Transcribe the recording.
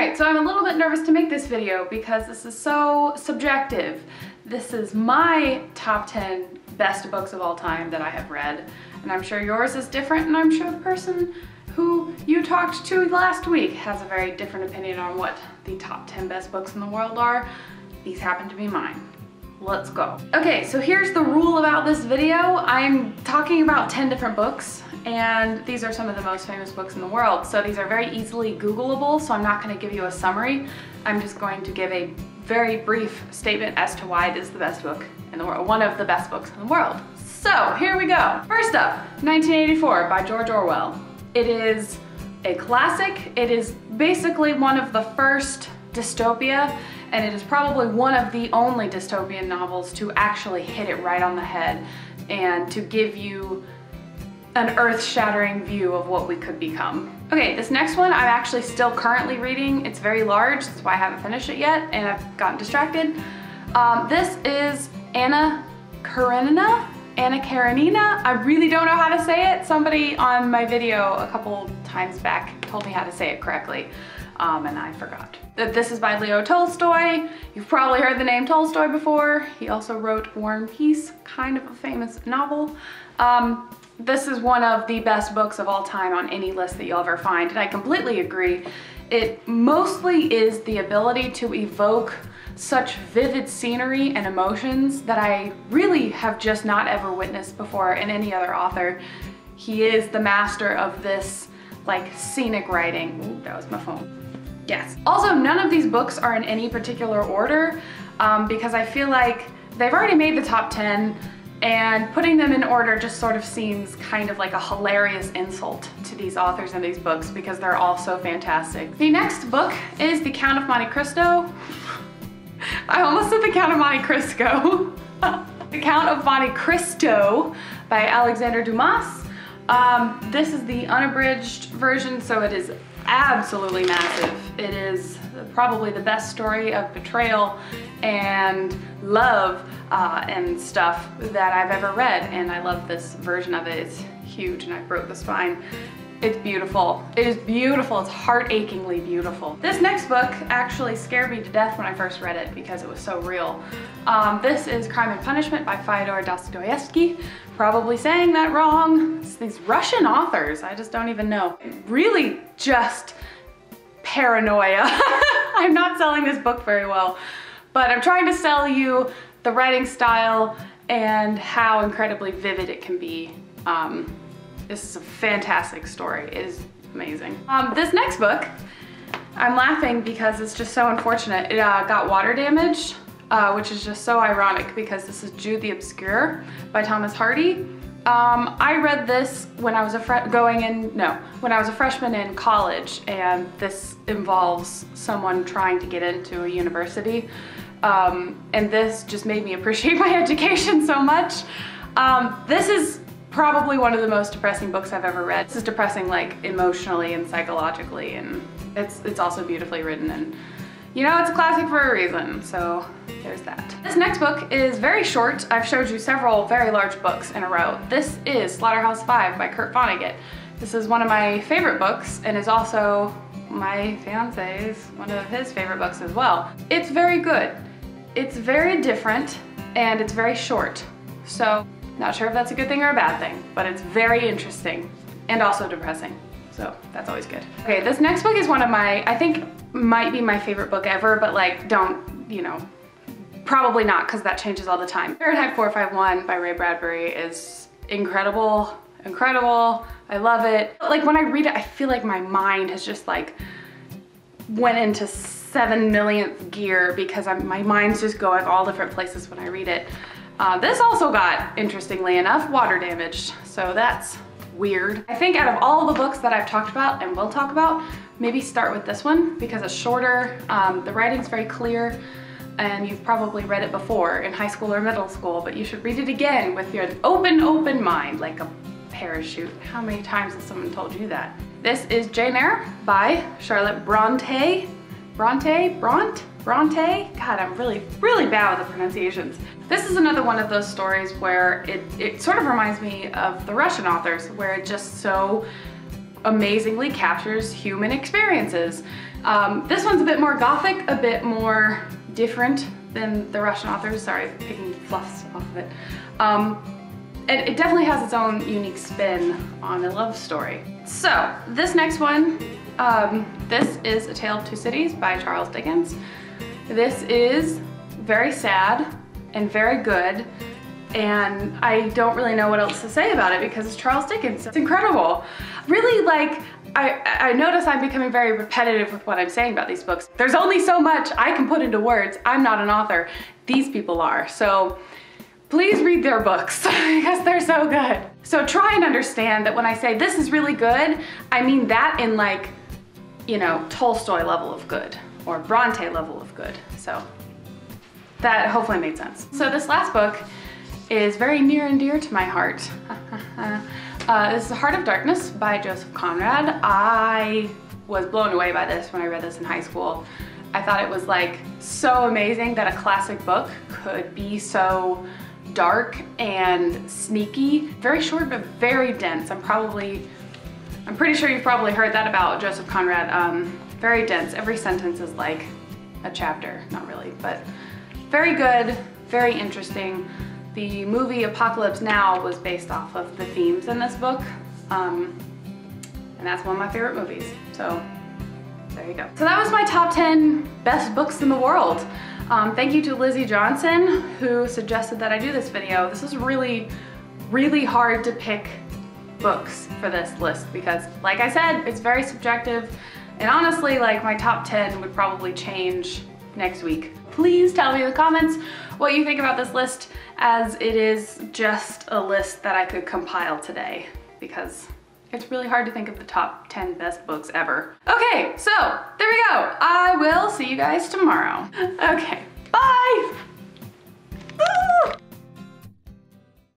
Alright, so I'm a little bit nervous to make this video because this is so subjective. This is my top 10 best books of all time that I have read, and I'm sure yours is different, and I'm sure the person who you talked to last week has a very different opinion on what the top 10 best books in the world are. These happen to be mine. Let's go. Okay, so here's the rule about this video. I'm talking about 10 different books, and these are some of the most famous books in the world. So these are very easily Googleable, so I'm not going to give you a summary. I'm just going to give a very brief statement as to why it is the best book in the world, one of the best books in the world. So here we go. First up, 1984 by George Orwell. It is a classic. It is basically one of the first dystopia, and it is probably one of the only dystopian novels to actually hit it right on the head and to give you an earth-shattering view of what we could become. Okay, this next one I'm actually still currently reading. It's very large, that's why I haven't finished it yet, and I've gotten distracted. This is Anna Karenina. I really don't know how to say it. Somebody on my video a couple times back told me how to say it correctly, and I forgot. This is by Leo Tolstoy. You've probably heard the name Tolstoy before. He also wrote War and Peace, kind of a famous novel. This is one of the best books of all time on any list that you'll ever find, and I completely agree. It mostly is the ability to evoke such vivid scenery and emotions that I really have just not ever witnessed before in any other author. He is the master of this, like, scenic writing. Ooh, that was my phone. Yes. Also, none of these books are in any particular order because I feel like they've already made the top 10, and putting them in order just sort of seems kind of like a hilarious insult to these authors and these books because they're all so fantastic. The next book is The Count of Monte Cristo. I almost said The Count of Monte Cristo. The Count of Monte Cristo by Alexander Dumas. This is the unabridged version, so it is absolutely massive. It is probably the best story of betrayal and love and stuff that I've ever read, and I love this version of it. It's huge and I broke the spine. It's beautiful. It is beautiful. It's heart-achingly beautiful. This next book actually scared me to death when I first read it because it was so real. This is Crime and Punishment by Fyodor Dostoevsky. Probably saying that wrong. It's these Russian authors, I just don't even know. Really just paranoia. I'm not selling this book very well, but I'm trying to sell you the writing style and how incredibly vivid it can be. This is a fantastic story. It is amazing. This next book, I'm laughing because it's just so unfortunate. It got water damaged, which is just so ironic because this is Jude the Obscure by Thomas Hardy. I read this when I was a freshman in college, and this involves someone trying to get into a university. And this just made me appreciate my education so much. This is probably one of the most depressing books I've ever read. This is depressing, like, emotionally and psychologically, and it's also beautifully written, and you know, it's a classic for a reason, so there's that. This next book is very short. I've showed you several very large books in a row. This is Slaughterhouse-Five by Kurt Vonnegut. This is one of my favorite books and is also my fiance's, one of his favorite books as well. It's very good. It's very different, and it's very short. So, not sure if that's a good thing or a bad thing, but it's very interesting and also depressing. So that's always good. Okay, this next book is one of my, I think might be my favorite book ever, but like, don't, you know, probably not, because that changes all the time. Fahrenheit 451 by Ray Bradbury is incredible, incredible. I love it. Like, when I read it, I feel like my mind has just like went into 7 millionth gear because my mind's just going all different places when I read it. This also got, interestingly enough, water damaged, so that's weird. I think out of all the books that I've talked about and will talk about, maybe start with this one because it's shorter, the writing's very clear, and you've probably read it before in high school or middle school, but you should read it again with your open mind, like a parachute. How many times has someone told you that? This is Jane Eyre by Charlotte Bronte. Bronte? God, I'm really bad with the pronunciations. This is another one of those stories where it sort of reminds me of the Russian authors, where it just so amazingly captures human experiences. This one's a bit more gothic, a bit more different than the Russian authors. Sorry, picking fluffs off of it. It definitely has its own unique spin on a love story. So this next one, this is A Tale of Two Cities by Charles Dickens. This is very sad and very good, and I don't really know what else to say about it because it's Charles Dickens. It's incredible. Really, like, I notice I'm becoming very repetitive with what I'm saying about these books. There's only so much I can put into words. I'm not an author. These people are. So please read their books because they're so good. So try and understand that when I say this is really good, I mean that in, like, you know, Tolstoy level of good or Bronte level of good. So that hopefully made sense. So this last book is very near and dear to my heart. This is Heart of Darkness by Joseph Conrad. I was blown away by this when I read this in high school. I thought it was like so amazing that a classic book could be so dark and sneaky. Very short but very dense. I'm pretty sure you've probably heard that about Joseph Conrad. Very dense. Every sentence is like a chapter. Not really, but very good, very interesting. The movie Apocalypse Now was based off of the themes in this book, and that's one of my favorite movies, so there you go. So that was my top 10 best books in the world. Thank you to Lizzie Johnson, who suggested that I do this video. This is really, really hard to pick books for this list because, like I said, it's very subjective, and honestly, like, my top 10 would probably change next week. Please tell me in the comments what you think about this list, as it is just a list that I could compile today because it's really hard to think of the top 10 best books ever. Okay, so there we go. I will see you guys tomorrow. Okay.